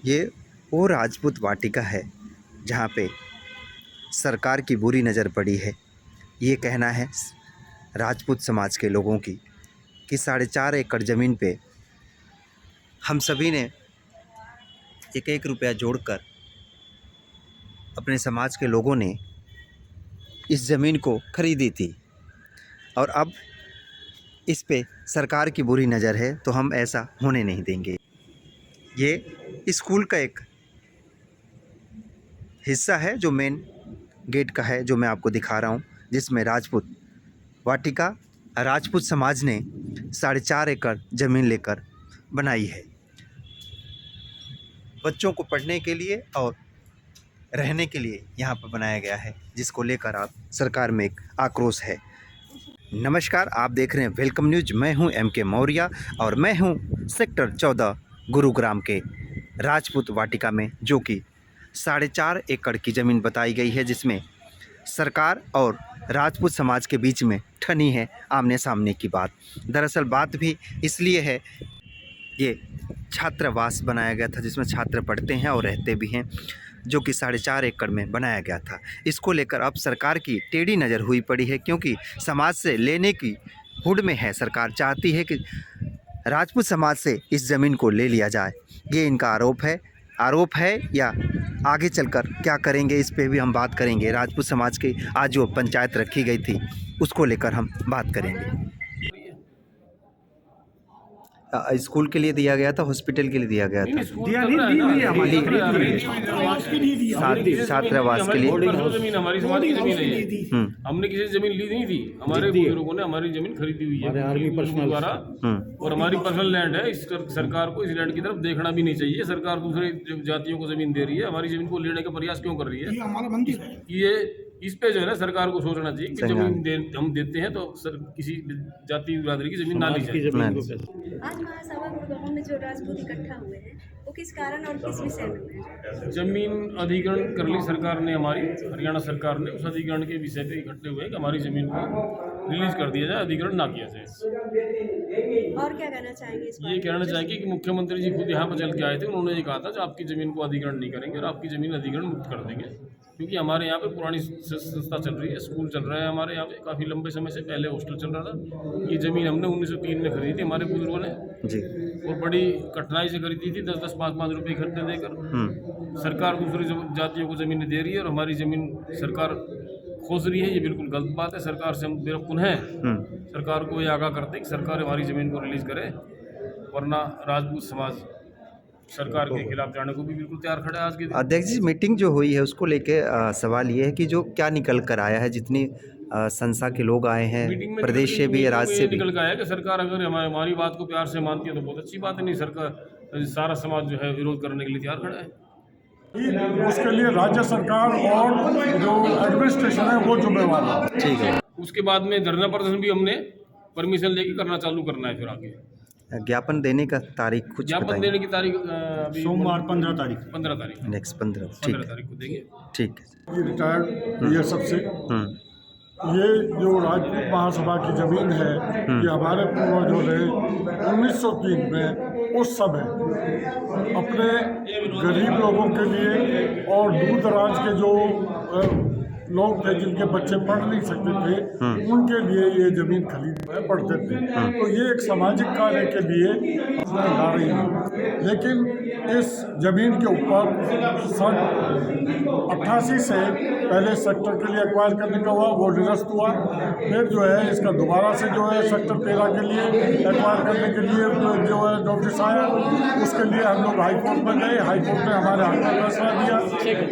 ये वो राजपूत वाटिका है जहाँ पे सरकार की बुरी नज़र पड़ी है। ये कहना है राजपूत समाज के लोगों की कि 4.5 एकड़ ज़मीन पे हम सभी ने एक एक रुपया जोड़कर अपने समाज के लोगों ने इस ज़मीन को खरीदी थी और अब इस पे सरकार की बुरी नज़र है, तो हम ऐसा होने नहीं देंगे। ये स्कूल का एक हिस्सा है जो मेन गेट का है, जो मैं आपको दिखा रहा हूँ, जिसमें राजपूत वाटिका राजपूत समाज ने 4.5 एकड़ ज़मीन लेकर बनाई है बच्चों को पढ़ने के लिए और रहने के लिए यहाँ पर बनाया गया है, जिसको लेकर आप सरकार में एक आक्रोश है। नमस्कार, आप देख रहे हैं वेलकम न्यूज। मैं हूं MK मौर्य और मैं हूं सेक्टर 14 गुरुग्राम के राजपूत वाटिका में, जो कि 4.5 एकड़ की ज़मीन बताई गई है, जिसमें सरकार और राजपूत समाज के बीच में ठनी है आमने सामने की बात। दरअसल बात भी इसलिए है, ये छात्रावास बनाया गया था जिसमें छात्र पढ़ते हैं और रहते भी हैं, जो कि 4.5 एकड़ में बनाया गया था। इसको लेकर अब सरकार की टेढ़ी नज़र हुई पड़ी है, क्योंकि समाज से लेने की हुड़ में है। सरकार चाहती है कि राजपूत समाज से इस ज़मीन को ले लिया जाए। ये इनका आरोप है या आगे चलकर क्या करेंगे, इस पे भी हम बात करेंगे। राजपूत समाज की आज जो पंचायत रखी गई थी उसको लेकर हम बात करेंगे। स्कूल के लिए दिया गया था, हॉस्पिटल के लिए दिया गया था, छात्रावास के लिए। जमीन हमारी समाज की जमीन है ये। हमने किसी से जमीन ली नहीं थी, हमारे बुजुर्गों ने हमारी जमीन खरीदी हुई है आर्मी पर्सनल द्वारा, और हमारी पर्सनल लैंड है। इस सरकार को इस लैंड की तरफ देखना भी नहीं चाहिए। सरकार दूसरे जातियों को जमीन दे रही है, हमारी जमीन को लेने का प्रयास क्यों कर रही है? ये हमारा मंदिर है। ये इस पे जो है ना, सरकार को सोचना चाहिए कि जमीन हम देते हैं तो किसी जाति बिरादरी की जमीन ना ली जाए। आज महासभा गुरुग्राम में जो राजपूत इकट्ठा हुए हैं वो किस कारण और किस विषय में हुए हैं? जमीन अधिग्रहण कर ली सरकार ने, हमारी हरियाणा सरकार ने। उस अधिग्रहण के विषय पे इकट्ठे हुए कि हमारी जमीन को रिलीज कर दिया जाए, अधिग्रहण ना किया जाए। और क्या कहना चाहेंगे इस बारे में? ये कहना चाहेंगे कि मुख्यमंत्री जी खुद यहाँ पर चल के आए थे, उन्होंने ये कहा था कि आपकी जमीन को अधिग्रहण नहीं करेंगे और आपकी जमीन अधिग्रहण मुक्त कर देंगे, क्योंकि हमारे यहाँ पे पुरानी संस्था चल रही है, स्कूल चल रहा है हमारे यहाँ पे काफ़ी लंबे समय से। पहले हॉस्टल चल रहा था। ये ज़मीन हमने 1903 में खरीदी थी हमारे बुजुर्गों ने जी, और बड़ी कठिनाई से खरीदी थी, 10-10, 5-5 रुपये इकट्ठे देकर। सरकार दूसरी जातियों को ज़मीनें दे रही है और हमारी ज़मीन सरकार खोज रही है। ये बिल्कुल गलत बात है। सरकार से हम बेवकूफ़ हैं। सरकार को ये आगाह करते कि सरकार हमारी ज़मीन को रिलीज़ करे, वरना राजपूत समाज सरकार के खिलाफ जाने को भी बिल्कुल तैयार खड़ा है आज के दिन। अध्यक्ष जी, मीटिंग जो हुई है उसको लेके सवाल ये है कि जो क्या निकल कर आया है, जितनी संस्था के लोग आए हैं, प्रदेश से भी, राज्य से भी। निकल गया है कि सरकार अगर हमारी बात को प्यार से मानती है तो बहुत अच्छी बात है। नहीं, सरकार सारा समाज जो है विरोध करने के लिए तैयार खड़ा है। उसके लिए राज्य सरकार और जो एडमिनिस्ट्रेशन है वो जिम्मेवार है। ठीक है। उसके बाद में धरना प्रदर्शन भी हमने परमिशन लेके चालू करना है। फिर आगे ज्ञापन देने का तारीख कुछ ज्ञापन बताइए। देने की तारीख सोमवार 15 तारीख नेक्स्ट 15 तारीख को देंगे। ठीक है। रिटायर्ड ये सबसे ये जो राजपूत महासभा की जमीन है, ये हमारे पूर्वजों ने 1903 में उस समय अपने गरीब लोगों के लिए और दूर दराज के जो लोग थे जिनके बच्चे पढ़ नहीं सकते थे, उनके लिए ये जमीन खरीद पढ़ते थे। तो ये एक सामाजिक कार्य के लिए ला रही है। लेकिन इस जमीन के ऊपर सन 88 से पहले सेक्टर के लिए एक्वायर करने का हुआ, वो निरस्त हुआ। फिर जो है इसका दोबारा से जो है सेक्टर 13 के लिए एक्वायर करने के लिए जो है नोटिस आया। उसके लिए हम लोग हाई कोर्ट में गए। हाई कोर्ट ने हमारे हक में फैसला दिया,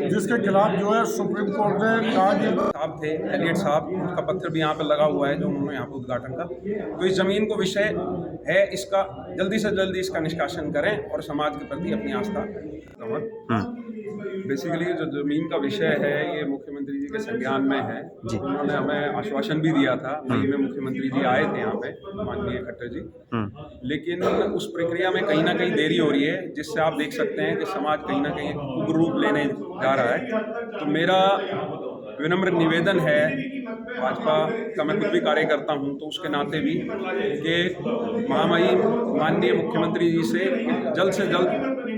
जिसके खिलाफ जो है सुप्रीम कोर्ट ने साहब थे, एलियट साहब, उनका पत्थर भी यहाँ पे लगा हुआ है जो उन्होंने यहाँ पे उद्घाटन का। तो इस ज़मीन को विषय है, इसका जल्दी से जल्दी इसका निष्कासन करें और समाज के प्रति अपनी आस्था। बेसिकली जो ज़मीन का विषय है ये मुख्यमंत्री जी के संज्ञान में है। उन्होंने हमें आश्वासन भी दिया था। मई में मुख्यमंत्री जी आए थे यहाँ पे, माननीय खट्टर जी, लेकिन उस प्रक्रिया में कहीं ना कहीं देरी हो रही है, जिससे आप देख सकते हैं कि समाज कहीं ना कहीं उग्र रूप लेने जा रहा है। तो मेरा विनम्र निवेदन है भाजपा का मैं खुद भी कार्यकर्ता हूं, तो उसके नाते भी कि महामहिम माननीय मुख्यमंत्री जी से जल्द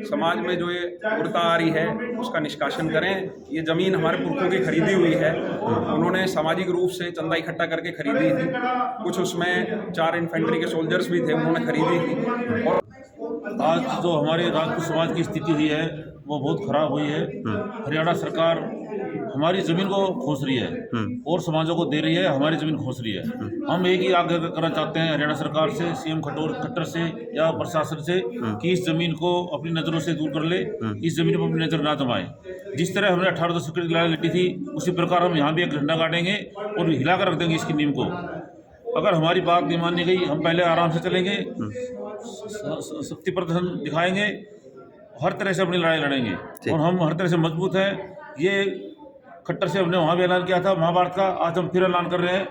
समाज में जो ये कुर्ता आ रही है उसका निष्कासन करें। ये ज़मीन हमारे पुरखों की खरीदी हुई है, उन्होंने सामाजिक रूप से चंदा इकट्ठा करके खरीदी थी, कुछ उसमें 4 इन्फेंट्री के सोल्जर्स भी थे, उन्होंने खरीदी थी। और आज जो हमारे राजपूत समाज की स्थिति हुई है वो बहुत खराब हुई है। हरियाणा सरकार हमारी ज़मीन को खोस रही है और समाजों को दे रही है, हमारी ज़मीन खोस रही है। हम एक ही आग्रह करना चाहते हैं हरियाणा सरकार से, सीएम खट्टर से या प्रशासन से कि इस ज़मीन को अपनी नज़रों से दूर कर ले, इस ज़मीन पर अपनी नज़र ना जमाएं। जिस तरह हमने 18 दशक की लड़ाई लड़ी थी उसी प्रकार हम यहाँ भी एक झंडा गाड़ेंगे और हिला कर रख देंगे इसकी नींव को। अगर हमारी बात नहीं मानी गई हम पहले आराम से चलेंगे, शक्ति प्रदर्शन दिखाएंगे, हर तरह से अपनी लड़ाई लड़ेंगे और हम हर तरह से मजबूत हैं। ये खट्टर से हमने वहाँ भी ऐलान किया था महाभारत का, आज हम फिर ऐलान कर रहे हैं।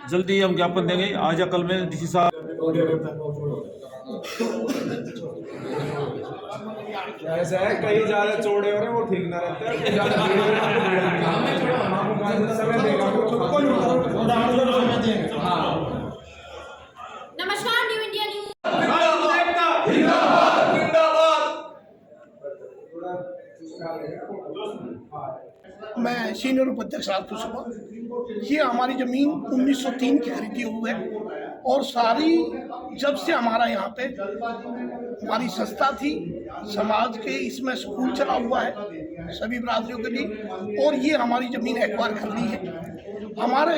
जल्दी हम ज्ञापन देंगे आज या कल में डीसी साहब। ऐसा है कई ज्यादा चौड़े हो रहे हैं वो ठीक ना रहता है। नमस्कार, न्यू इंडिया न्यूज। मैं सीनियर उपाध्यक्ष राजपूत सभा। ये हमारी ज़मीन 1903 की खरीदी हुई है और सारी जब से हमारा यहाँ पे हमारी संस्था थी समाज के, इसमें स्कूल चला हुआ है सभी बरादरियों के लिए, और ये हमारी ज़मीन एक्वायर कर ली है। हमारे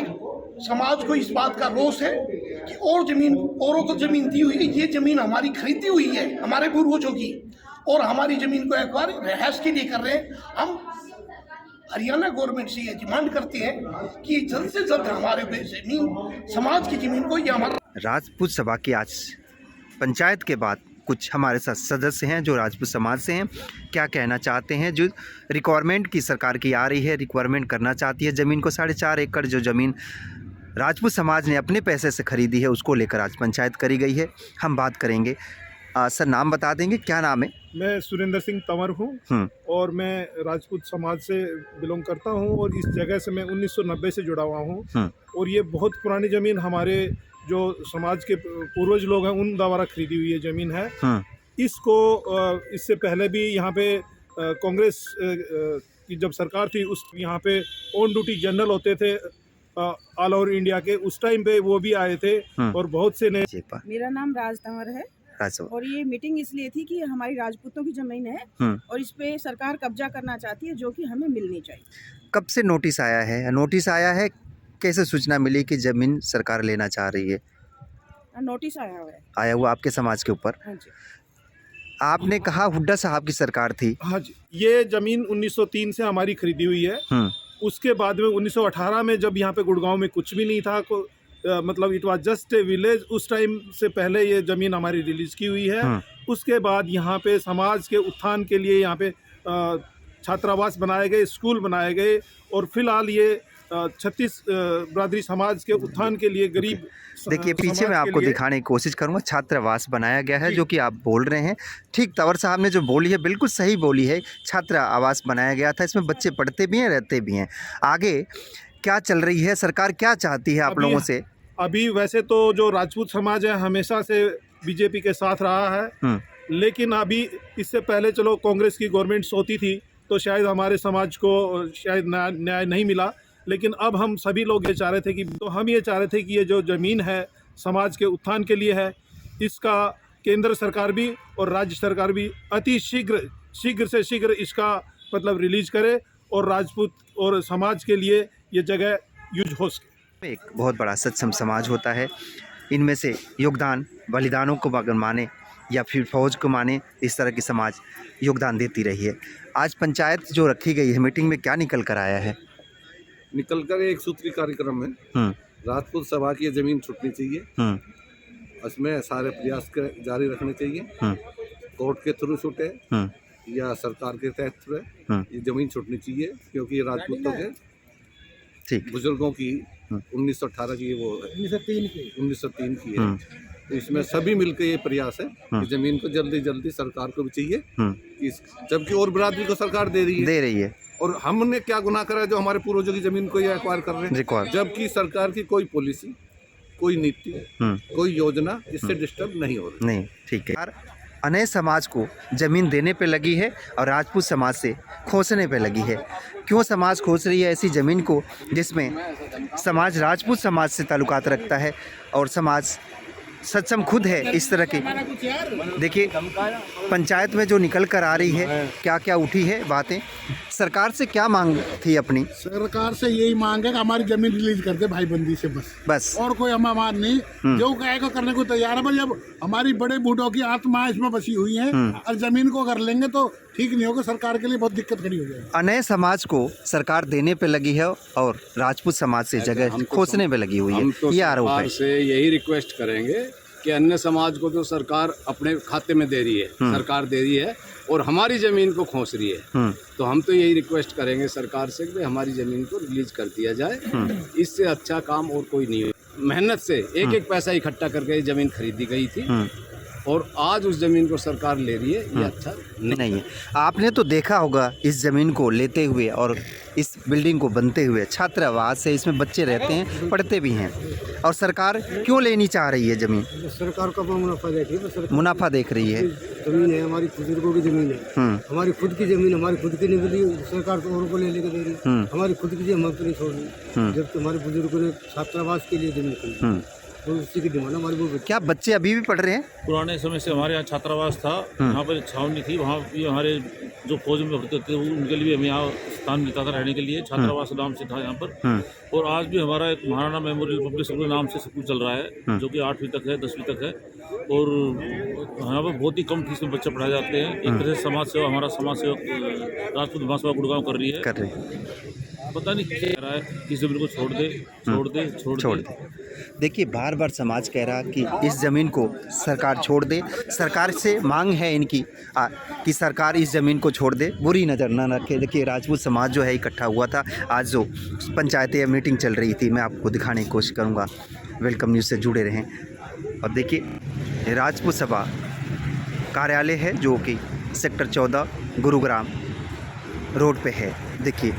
समाज को इस बात का रोष है कि औरों को ज़मीन दी हुई है, ये ज़मीन हमारी खरीदी हुई है हमारे पूर्वजों की, और हमारी ज़मीन को एक्वायर रिहाइश के लिए कर रहे हैं। हम हरियाणा गवर्नमेंट से ये डिमांड करते हैं कि जल्द से जल्द हमारे ज़मीन, समाज की ज़मीन को, ये हमारा। राजपूत सभा की आज पंचायत के बाद कुछ हमारे साथ सदस्य हैं जो राजपूत समाज से हैं। क्या कहना चाहते हैं? जो रिक्वायरमेंट की सरकार की आ रही है, रिक्वायरमेंट करना चाहती है ज़मीन को, 4.5 एकड़ जो ज़मीन राजपूत समाज ने अपने पैसे से खरीदी है उसको लेकर आज पंचायत करी गई है। हम बात करेंगे। सर नाम बता देंगे, क्या नाम है? मैं सुरेंद्र सिंह तंवर हूँ और मैं राजपूत समाज से बिलोंग करता हूँ और इस जगह से मैं 1990 से जुड़ा हुआ हूँ। और ये बहुत पुरानी ज़मीन हमारे जो समाज के पूर्वज लोग हैं उन द्वारा खरीदी हुई ये ज़मीन है। इसको इससे पहले भी यहाँ पे कांग्रेस की जब सरकार थी उस यहाँ पे ऑन ड्यूटी जनरल होते थे ऑल ओवर इंडिया के, उस टाइम पे वो भी आए थे और बहुत से नए। मेरा नाम राज तंवर है और ये मीटिंग इसलिए थी कि हमारी राजपूतों की जमीन है और इस पे सरकार कब्जा करना चाहती है जो कि हमें मिलनी चाहिए। कब से नोटिस आया है? नोटिस आया है, कैसे सूचना मिली कि जमीन सरकार लेना चाह रही है? नोटिस आया हुआ है। आया हुआ आपके समाज के ऊपर? हाँ जी। आपने कहा हुड्डा साहब की सरकार थी। हाँ जी, ये जमीन 1903 से हमारी खरीदी हुई है। उसके बाद में 1918 में जब यहाँ पे गुड़गांव में कुछ भी नहीं था, मतलब it was just a village, उस टाइम से पहले ये ज़मीन हमारी रिलीज की हुई है। उसके बाद यहाँ पे समाज के उत्थान के लिए यहाँ पे छात्रावास बनाए गए, स्कूल बनाए गए और फिलहाल ये 36 बरादरी समाज के उत्थान के लिए गरीब। देखिए पीछे मैं आपको दिखाने की कोशिश करूंगा, छात्रावास बनाया गया है जो कि आप बोल रहे हैं। ठीक तंवर साहब ने जो बोली है बिल्कुल सही बोली है, छात्र आवास बनाया गया था, इसमें बच्चे पढ़ते भी हैं रहते भी हैं। आगे क्या चल रही है, सरकार क्या चाहती है आप लोगों से? अभी वैसे तो जो राजपूत समाज है हमेशा से बीजेपी के साथ रहा है, लेकिन अभी इससे पहले चलो कांग्रेस की गवर्नमेंट्स होती थी तो शायद हमारे समाज को शायद न्याय नहीं मिला, लेकिन अब हम सभी लोग ये चाह रहे थे कि हम ये चाह रहे थे कि ये जो ज़मीन है समाज के उत्थान के लिए है, इसका केंद्र सरकार भी और राज्य सरकार भी अति शीघ्र से शीघ्र इसका मतलब रिलीज करे और राजपूत और समाज के लिए ये जगह यूज हो सके। एक बहुत बड़ा सक्षम समाज होता है, इनमें से योगदान बलिदानों को अगर माने या फिर फौज को माने, इस तरह की समाज योगदान देती रही है। आज पंचायत जो रखी गई है, मीटिंग में क्या निकल कर आया है? निकल कर एक सूत्री कार्यक्रम में राजपूत सभा की ज़मीन छूटनी चाहिए, उसमें सारे प्रयास जारी रखने चाहिए, कोर्ट के थ्रू छूटे या सरकार के तहत छूटे, ये ज़मीन छूटनी चाहिए क्योंकि राजपूतों के बुजुर्गों की 1918 की वो 1903 की है। तो इसमें सभी मिलकर ये प्रयास है कि ज़मीन को जल्दी सरकार को भी चाहिए, जबकि और बरादरी को सरकार दे रही है। और हमने क्या गुनाह करा है जो हमारे पूर्वजों की जमीन को ये एक्वायर कर रहे हैं, जबकि सरकार की कोई पॉलिसी, कोई नीति, कोई योजना इससे डिस्टर्ब नहीं हो रही। नहीं, ठीक है। अनय समाज को जमीन देने पे लगी है और राजपूत समाज से खोसने पे लगी है। क्यों समाज खोस रही है ऐसी ज़मीन को जिसमें समाज राजपूत समाज से ताल्लुकात रखता है और समाज सक्षम खुद है इस तरह की। देखिए पंचायत में जो निकल कर आ रही है, क्या क्या उठी है बातें। सरकार से क्या मांग थी अपनी? सरकार से यही मांग है कि हमारी जमीन रिलीज कर दे भाईबंदी से, बस और कोई हमें मांग नहीं। जो कहेगा करने को तैयार है, पर जब हमारी बड़े बूढ़ों की आत्मा इसमें बसी हुई है और जमीन को कर लेंगे तो ठीक नहीं होगा, सरकार के लिए बहुत दिक्कत खड़ी हो जाएगी। अनय समाज को सरकार देने पे लगी है और राजपूत समाज से जगह खोसने पे लगी हुई है, ये आरोप है। से यही रिक्वेस्ट करेंगे कि अन्य समाज को तो सरकार अपने खाते में दे रही है, सरकार दे रही है और हमारी ज़मीन को खोस रही है, तो हम तो यही रिक्वेस्ट करेंगे सरकार से कि हमारी ज़मीन को रिलीज कर दिया जाए। इससे अच्छा काम और कोई नहीं है। मेहनत से एक एक पैसा इकट्ठा करके ज़मीन खरीदी गई थी और आज उस ज़मीन को सरकार ले रही है, ये अच्छा नहीं है। आपने तो देखा होगा इस ज़मीन को लेते हुए और इस बिल्डिंग को बनते हुए, छात्रावास है, इसमें बच्चे रहते हैं, पढ़ते भी हैं, और सरकार क्यों लेनी चाह रही है ज़मीन? सरकार का मुनाफा देख रही है, मुनाफा देख रही है। ज़मीन है हमारी बुजुर्गों की ज़मीन है, हमारी खुद की ज़मीन, हमारी खुद की नहीं मिली, सरकार तो औरों को ले लेके दे रही है। हमारी खुद की हम तो नहीं छोड़ रही, जबकि हमारे बुजुर्गों ने छात्रावास के लिए ज़मीन खरीदी, तो उसी की डिमांड हमारी वो। क्या बच्चे अभी भी पढ़ रहे हैं? पुराने समय से हमारे यहाँ छात्रावास था, यहाँ पर छावनी थी, वहाँ भी हमारे जो फौज में भर्ती थे उनके लिए हमें यहाँ स्थान मिलता था रहने के लिए, छात्रावास नाम से था यहाँ पर। और आज भी हमारा एक महाराणा मेमोरियल पब्लिक स्कूल नाम से स्कूल चल रहा है, जो कि 8वीं तक है, 10वीं तक है, और यहाँ पर बहुत ही कम फीस में बच्चे पढ़ाए जाते हैं। एक तरह से समाज सेवा, हमारा समाज सेवक राजपूत महासभा गुड़गांव कर रही है। पता नहीं क्या कह रहा है, किस ज़मीन को छोड़ दे। देखिए बार बार समाज कह रहा कि इस ज़मीन को सरकार छोड़ दे। सरकार से मांग है इनकी कि सरकार इस ज़मीन को छोड़ दे, बुरी नज़र ना रखे। देखिए राजपूत समाज जो है इकट्ठा हुआ था, आज जो पंचायती मीटिंग चल रही थी, मैं आपको दिखाने की कोशिश करूँगा। वेलकम न्यूज़ से जुड़े रहें। और देखिए राजपूत सभा कार्यालय है जो कि सेक्टर 14 गुरुग्राम रोड पे है। देखिए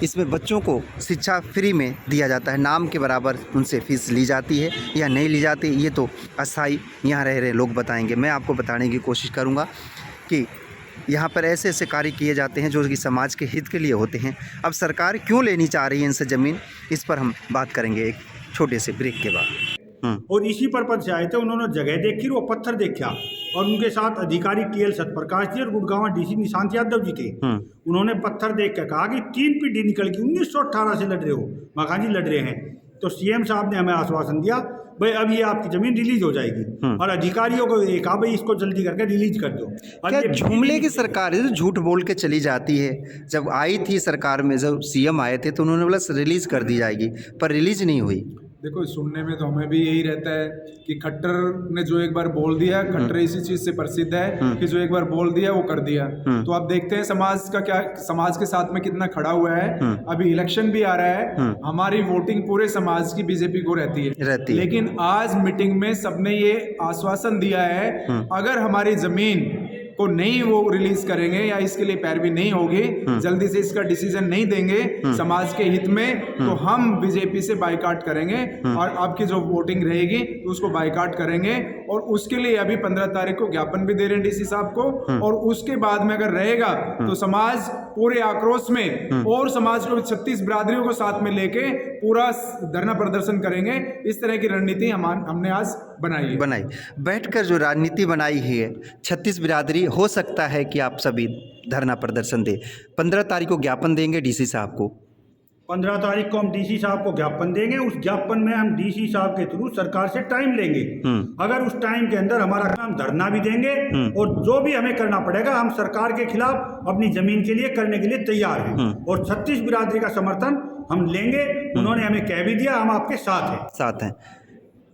इसमें बच्चों को शिक्षा फ्री में दिया जाता है, नाम के बराबर उनसे फीस ली जाती है या नहीं ली जाती, ये तो अस्थाई यहाँ रह रहे लोग बताएंगे। मैं आपको बताने की कोशिश करूँगा कि यहाँ पर ऐसे ऐसे कार्य किए जाते हैं जो कि समाज के हित के लिए होते हैं। अब सरकार क्यों लेनी चाह रही है इनसे ज़मीन, इस पर हम बात करेंगे एक छोटे से ब्रेक के बाद। और इसी पर्पज से आए थे। उन्होंने जगह देखी, वो पत्थर देखा, और उनके साथ अधिकारी TL सतप्रकाश जी और गुड़गांव DC निशांत यादव जी थे। उन्होंने पत्थर देख कर कहा कि 3 पीढ़ी निकल गई, 1918 से लड़ रहे हो, मकान जी लड़ रहे हैं। तो CM साहब ने हमें आश्वासन दिया, भाई अब ये आपकी ज़मीन रिलीज हो जाएगी, और अधिकारियों को ये कहा भाई इसको जल्दी करके रिलीज कर दो। क्या झुमले की सरकार है, झूठ बोल के चली जाती है? जब आई थी सरकार में, जब CM आए थे तो उन्होंने बोला रिलीज कर दी जाएगी, पर रिलीज नहीं हुई। देखो सुनने में तो हमें भी यही रहता है कि खट्टर ने जो एक बार बोल दिया, खट्टर इसी चीज से प्रसिद्ध है कि जो एक बार बोल दिया वो कर दिया। तो आप देखते हैं समाज का क्या, समाज के साथ में कितना खड़ा हुआ है। अभी इलेक्शन भी आ रहा है, हमारी वोटिंग पूरे समाज की बीजेपी को रहती है। लेकिन आज मीटिंग में सबने ये आश्वासन दिया है, अगर हमारी जमीन को नहीं वो रिलीज करेंगे या इसके लिए पैरवी नहीं होगी, जल्दी से इसका डिसीजन नहीं देंगे समाज के हित में, तो हम बीजेपी से बाइकाट करेंगे और आपकी जो वोटिंग रहेगी तो उसको बाइकाट करेंगे। और उसके लिए अभी 15 तारीख को ज्ञापन भी दे रहे हैं DC साहब को, और उसके बाद में अगर रहेगा तो समाज पूरे आक्रोश में और समाज को 36 बिरादरियों को साथ में लेके पूरा धरना प्रदर्शन करेंगे। इस तरह की रणनीति हमने आज बनाई बैठकर जो राजनीति बनाई है। 36 बिरादरी, हो सकता है कि आप सभी धरना प्रदर्शन दें। 15 तारीख को ज्ञापन देंगे DC साहब को, 15 तारीख को हम DC साहब को ज्ञापन देंगे। उस ज्ञापन में हम DC साहब के थ्रू सरकार से टाइम लेंगे। अगर उस टाइम के अंदर हमारा काम धरना भी देंगे, और जो भी हमें करना पड़ेगा हम सरकार के खिलाफ अपनी जमीन के लिए करने के लिए तैयार हैं। और 36 बिरादरी का समर्थन हम लेंगे। उन्होंने हमें कह भी दिया हम आपके साथ हैं।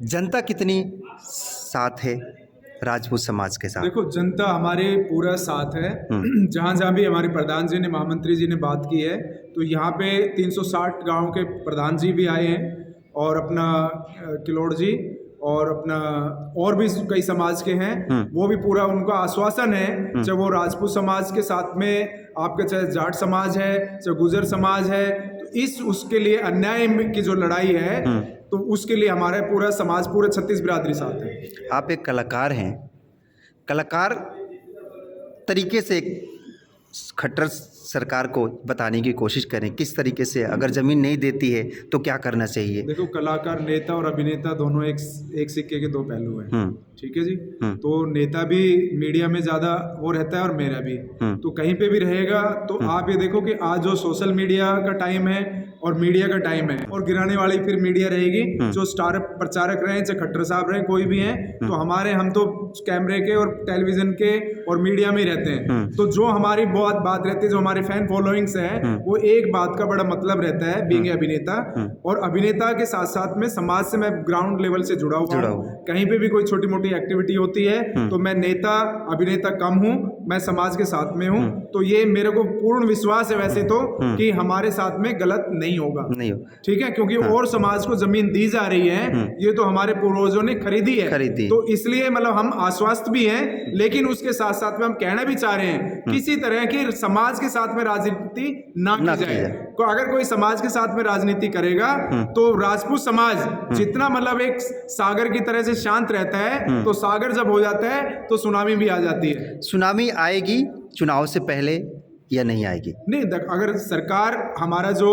जनता कितनी साथ है राजपूत समाज के साथ? देखो जनता हमारे पूरा साथ है। जहाँ जहाँ भी हमारे प्रधान जी ने, महामंत्री जी ने बात की है, तो यहाँ पे 360 गांव के प्रधान जी भी आए हैं और अपना किलोड़ जी, और अपना और भी कई समाज के हैं, वो भी पूरा उनका आश्वासन है, चाहे वो राजपूत समाज के साथ में आपके चाहे जाट समाज है, चाहे गुजर समाज है, तो उसके लिए अन्याय की जो लड़ाई है तो उसके लिए हमारे पूरा समाज, पूरे 36 बिरादरी साथ है। आप एक कलाकार हैं, कलाकार तरीके से खट्टर सरकार को बताने की कोशिश करें किस तरीके से, अगर ज़मीन नहीं देती है तो क्या करना चाहिए। देखो, कलाकार, नेता और अभिनेता दोनों एक सिक्के के दो पहलू हैं, ठीक है जी। तो नेता भी मीडिया में ज़्यादा वो रहता है और मेरा भी, तो कहीं पे भी रहेगा। तो आप ये देखो कि आज जो सोशल मीडिया का टाइम है और मीडिया का टाइम है, और गिराने वाली फिर मीडिया रहेगी, जो स्टार प्रचारक रहे, चाहे खट्टर साहब रहे, कोई भी हैं, तो हम तो कैमरे के और टेलीविजन के और मीडिया में ही रहते हैं। तो जो हमारी बहुत बात रहती है, जो हमारे फैन फॉलोइंग्स है, वो एक बात का बड़ा मतलब रहता है बीइंग अभिनेता, और अभिनेता के साथ साथ में समाज से मैं ग्राउंड लेवल से जुड़ा हुआ हूँ। कहीं पे भी कोई छोटी मोटी एक्टिविटी होती है तो मैं नेता अभिनेता कम हूँ, मैं समाज के साथ में हूँ। तो ये मेरे को पूर्ण विश्वास है वैसे तो कि हमारे साथ में गलत नहीं होगा, ठीक है, क्योंकि और समाज को जमीन दी जा रही है, ये तो हमारे पूर्वजों ने खरीदी है। तो इसलिए मतलब हम आश्वस्त भी हैं, लेकिन उसके साथ साथ में हम कहना भी चाह रहे हैं किसी तरह की समाज के साथ में राजनीति ना की जाए। तो अगर कोई समाज के साथ में राजनीति करेगा तो राजपूत समाज जितना मतलब एक सागर की तरह से शांत रहता है, तो सागर जब हो जाता है तो सुनामी भी आ जाती है। सुनामी आएगी चुनाव से पहले या नहीं आएगी? नहीं, अगर सरकार हमारा जो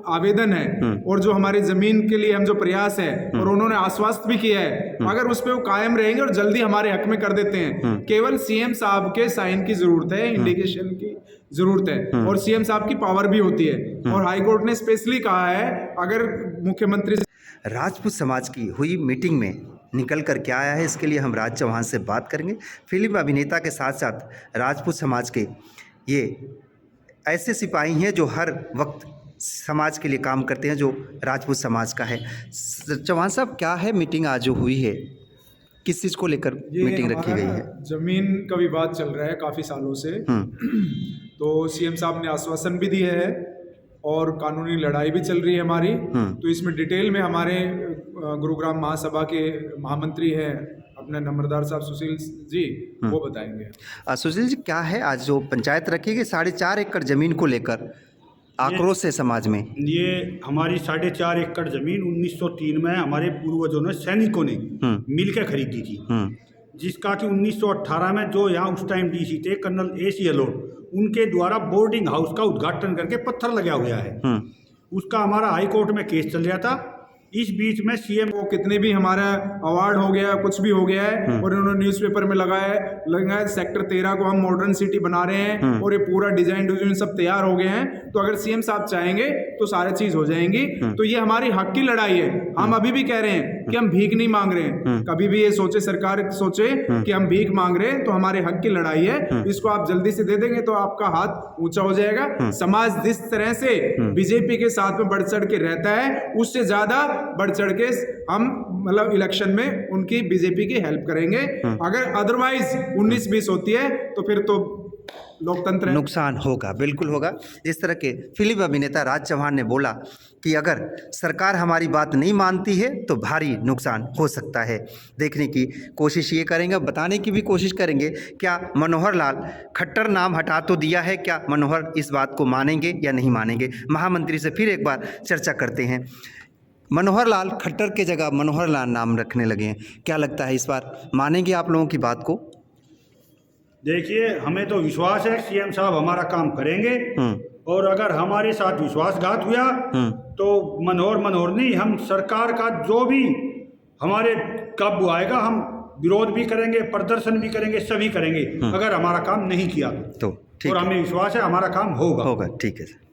आवेदन है और जो हमारी जमीन के लिए हम जो प्रयास है, और उन्होंने आश्वस्त भी किया है, अगर उस पे वो कायम रहेंगे और जल्दी हमारे हक में कर देते हैं, केवल सीएम साहब के साइन की जरूरत है, इंडिकेशन की जरूरत है, और सीएम साहब की पावर भी होती है। और हाईकोर्ट ने स्पेशली कहा है अगर मुख्यमंत्री राजपूत समाज की हुई मीटिंग में निकल कर क्या आया है, इसके लिए हम राज चौहान से बात करेंगे। फिल्म अभिनेता के साथ साथ राजपूत समाज के ये ऐसे सिपाही हैं जो हर वक्त समाज के लिए काम करते हैं, जो राजपूत समाज का है। चौहान साहब, क्या है मीटिंग आज जो हुई है, किस चीज़ को लेकर मीटिंग रखी गई है? जमीन का विवाद चल रहा है काफ़ी सालों से, तो सीएम साहब ने आश्वासन भी दिया है और कानूनी लड़ाई भी चल रही है हमारी। तो इसमें डिटेल में हमारे गुरुग्राम महासभा के महामंत्री हैं अपने नंबरदार साहब सुशील जी, वो बताएंगे। सुशील जी, क्या है आज जो पंचायत रखी गई 4.5 एकड़ जमीन को लेकर आक्रोश है समाज में? ये हमारी 4.5 एकड़ जमीन 1903 में हमारे पूर्वजों ने, सैनिकों ने मिलकर खरीदी थी, जिसका कि 1918 में जो यहाँ उस टाइम डीसी थे कर्नल A.C. अलोट, उनके द्वारा बोर्डिंग हाउस का उद्घाटन करके पत्थर लगा हुआ है। उसका हमारा हाई कोर्ट में केस चल रहा था। इस बीच में सीएम को कितने भी हमारा अवार्ड हो गया, कुछ भी हो गया है, और इन्होंने न्यूज़पेपर में लगाया सेक्टर 13 को हम मॉडर्न सिटी बना रहे हैं, और ये पूरा डिजाइन सब तैयार हो गए हैं। तो अगर सीएम साहब चाहेंगे तो सारी चीज हो जाएंगी। तो ये हमारी हक की लड़ाई है। हम अभी भी कह रहे हैं कि हम भीख नहीं मांग रहे हैं। कभी भी ये सोचे सरकार सोचे कि हम भीख मांग रहे हैं, तो हमारे हक की लड़ाई है। इसको आप जल्दी से दे देंगे तो आपका हाथ ऊंचा हो जाएगा। समाज जिस तरह से बीजेपी के साथ में बढ़ चढ़ के रहता है, उससे ज्यादा बढ़ चढ़ के हम मतलब इलेक्शन में उनकी बीजेपी की हेल्प करेंगे। अगर अदरवाइज 19-20 होती है तो फिर तो लोकतंत्र नुकसान होगा, बिल्कुल होगा। इस तरह के फिल्म अभिनेता राज चौहान ने बोला कि अगर सरकार हमारी बात नहीं मानती है तो भारी नुकसान हो सकता है। देखने की कोशिश ये करेंगे, बताने की भी कोशिश करेंगे क्या मनोहर लाल खट्टर नाम हटा तो दिया है, क्या मनोहर इस बात को मानेंगे या नहीं मानेंगे। महामंत्री से फिर एक बार चर्चा करते हैं। मनोहर लाल खट्टर के जगह मनोहर लाल नाम रखने लगे हैं, क्या लगता है इस बार मानेंगे आप लोगों की बात को? देखिए, हमें तो विश्वास है सीएम साहब हमारा काम करेंगे, और अगर हमारे साथ विश्वासघात हुआ तो मनोहर नहीं, हम सरकार का जो भी हमारे काबू आएगा हम विरोध भी करेंगे, प्रदर्शन भी करेंगे, सभी करेंगे अगर हमारा काम नहीं किया तो। और हमें विश्वास है हमारा काम होगा। ठीक है सर।